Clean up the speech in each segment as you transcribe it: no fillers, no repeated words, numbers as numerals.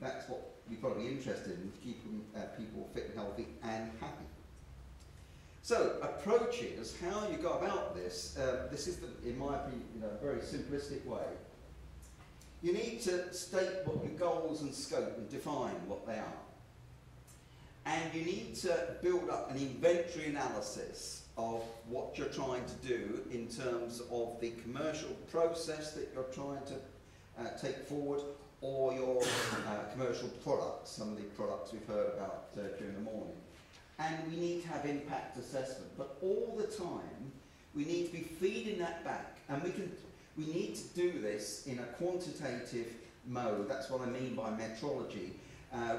that's what we've got to be interested in, keeping people fit and healthy and happy. So, approaches, how you go about this, this is, in my opinion, a very simplistic way. You need to state what your goals and scope and define what they are. And you need to build up an inventory analysis of what you're trying to do in terms of the commercial process that you're trying to take forward, or your commercial products, some of the products we've heard about during the morning. And we need to have impact assessment, but all the time we need to be feeding that back, and we need to do this in a quantitative mode. That's what I mean by metrology.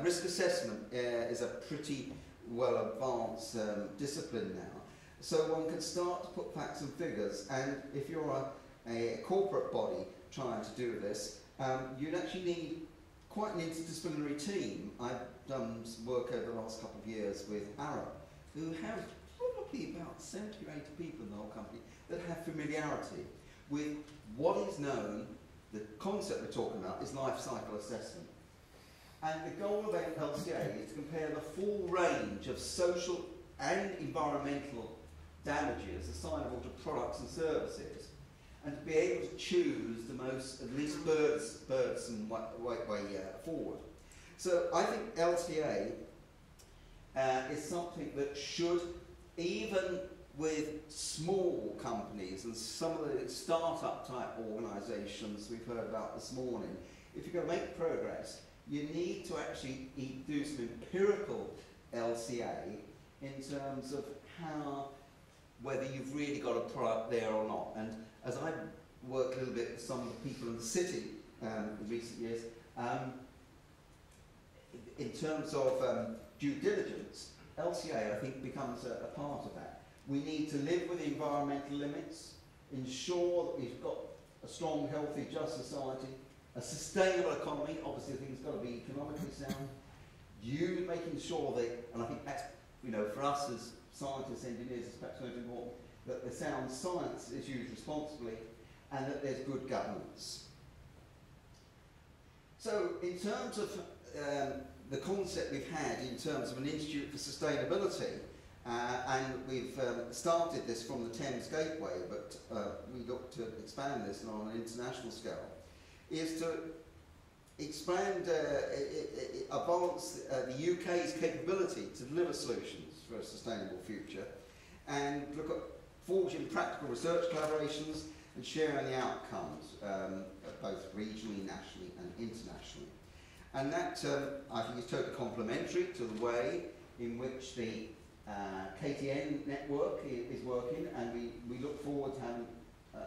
Risk assessment is a pretty well advanced discipline now, so one can start to put facts and figures, and if you're a corporate body trying to do this, you'd actually need quite an interdisciplinary team. I've done some work over the last couple of years with Arab, who have probably about 70 or 80 people in the whole company that have familiarity with what is known. The concept we're talking about is life cycle assessment. And the goal of LCA is to compare the full range of social and environmental damages assignable to products and services, and to be able to choose the most, at least burdensome way forward. So I think LCA is something that should, even with small companies and some of the start-up type organisations we've heard about this morning, if you're going to make progress, you need to actually do some empirical LCA in terms of how, whether you've really got a product there or not. And as I work a little bit with some of the people in the city in recent years, in terms of due diligence, LCA I think becomes a part of that. We need to live with the environmental limits, ensure that we've got a strong, healthy, just society, a sustainable economy. Obviously things got to be economically sound. You making sure that, and I think that's, for us as scientists, engineers, it's perhaps most important, that the sound science is used responsibly and that there's good governance. So in terms of the concept we've had in terms of an Institute for Sustainability, and we've started this from the Thames Gateway, but we look to expand this on an international scale, is to expand, advance the UK's capability to deliver solutions for a sustainable future, and look at forging practical research collaborations and sharing the outcomes, both regionally, nationally and internationally. And that, I think, is totally complementary to the way in which the KTN network is working, and we look forward to having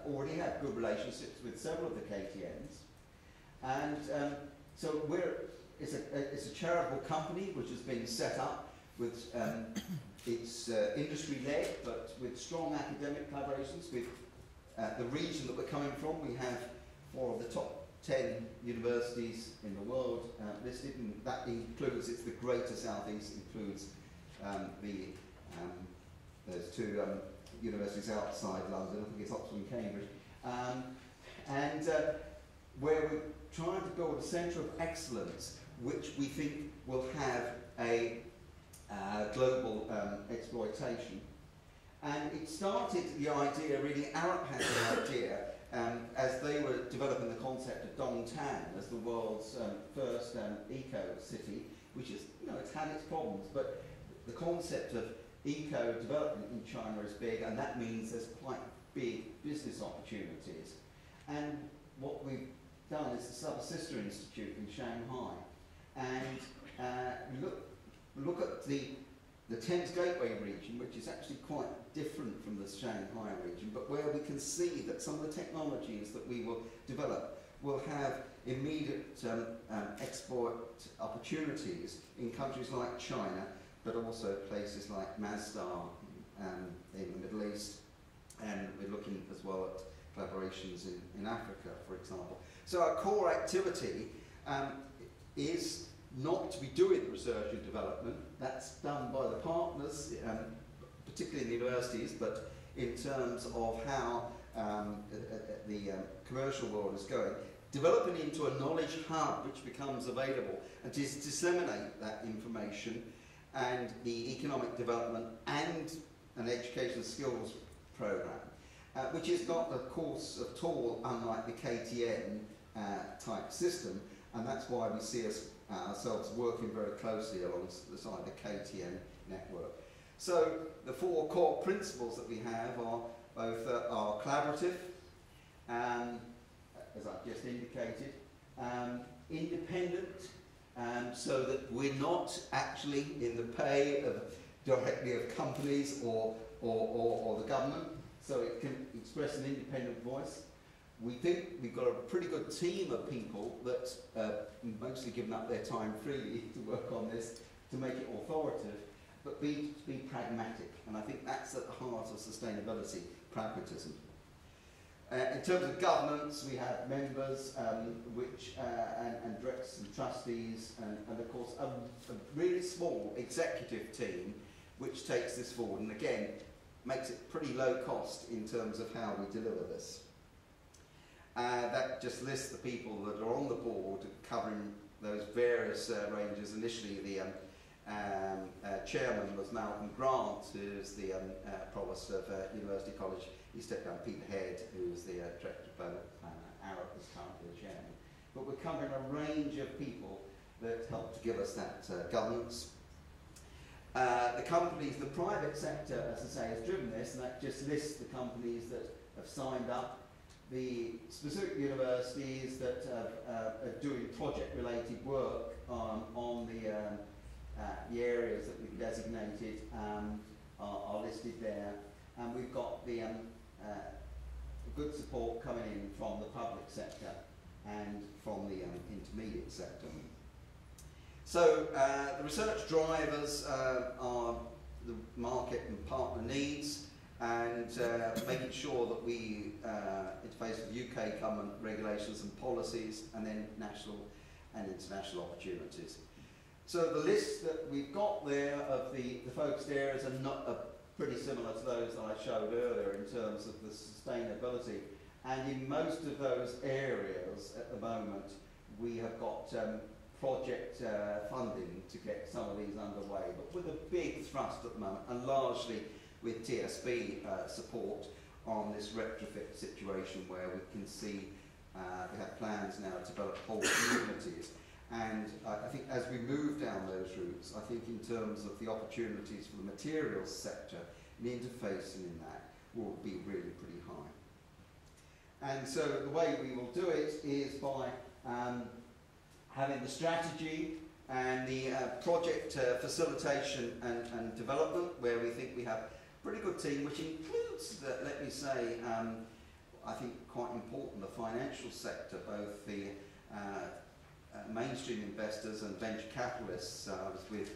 already have good relationships with several of the KTNs. And so it's a charitable company which has been set up with it's industry-led, but with strong academic collaborations with the region that we're coming from. We have 4 of the top 10 universities in the world listed, and that includes, it's the Greater South East, includes there's 2 universities outside London, I think it's Oxford and Cambridge, and where we're trying to build a centre of excellence which we think will have a global exploitation. And it started, the idea, really, Arab had the idea as they were developing the concept of Dongtan as the world's first eco-city, which is, it's had its problems, but the concept of eco-development in China is big, and that means there's quite big business opportunities. And what we've done is set up a sister institute in Shanghai, and look at the Thames Gateway region, which is actually quite different from the Shanghai region, but where we can see that some of the technologies that we will develop will have immediate export opportunities in countries like China, but also places like Masdar in the Middle East, and we're looking as well at collaborations in Africa, for example. So our core activity is not to be doing research and development. That's done by the partners, particularly in the universities, but in terms of how the commercial world is going, developing into a knowledge hub which becomes available and to disseminate that information and the economic development and an education skills program, which is not, of course, at all unlike the KTN type system, and that's why we see ourselves working very closely alongside the KTN network. So the four core principles that we have are both are collaborative, as I've just indicated, independent, so that we're not actually in the pay directly of companies or the government, so it can express an independent voice. We think we've got a pretty good team of people that mostly given up their time freely to work on this to make it authoritative, but be pragmatic, and I think that's at the heart of sustainability, pragmatism. In terms of governance, we have members and directors and trustees, and of course a really small executive team which takes this forward, and again makes it pretty low cost in terms of how we deliver this. That just lists the people that are on the board covering those various ranges. Initially the chairman was Malcolm Grant, who's the provost of University College. He stepped down. Peter Head, who's the director of Arab, is currently the chairman. But we're covering a range of people that help to give us that governance. The companies, the private sector, as I say, has driven this, and that just lists the companies that have signed up. The specific universities that are doing project-related work on the areas that we've designated are listed there, and we've got the good support coming in from the public sector and from the intermediate sector. So the research drivers are the market and partner needs, and making sure that we interface with UK government regulations and policies, and then national and international opportunities. So the list that we've got there of the focused areas are pretty similar to those that I showed earlier in terms of the sustainability, and in most of those areas at the moment we have got project funding to get some of these underway, but with a big thrust at the moment, and largely with TSB support on this retrofit situation where we can see we have plans now to develop whole communities. And I think as we move down those routes, I think in terms of the opportunities for the materials sector, the interfacing in that will be really pretty high. And so the way we will do it is by having the strategy and the project facilitation and development, where we think we have a pretty good team, which includes, let me say, I think quite important, the financial sector, both the mainstream investors and venture capitalists. I was with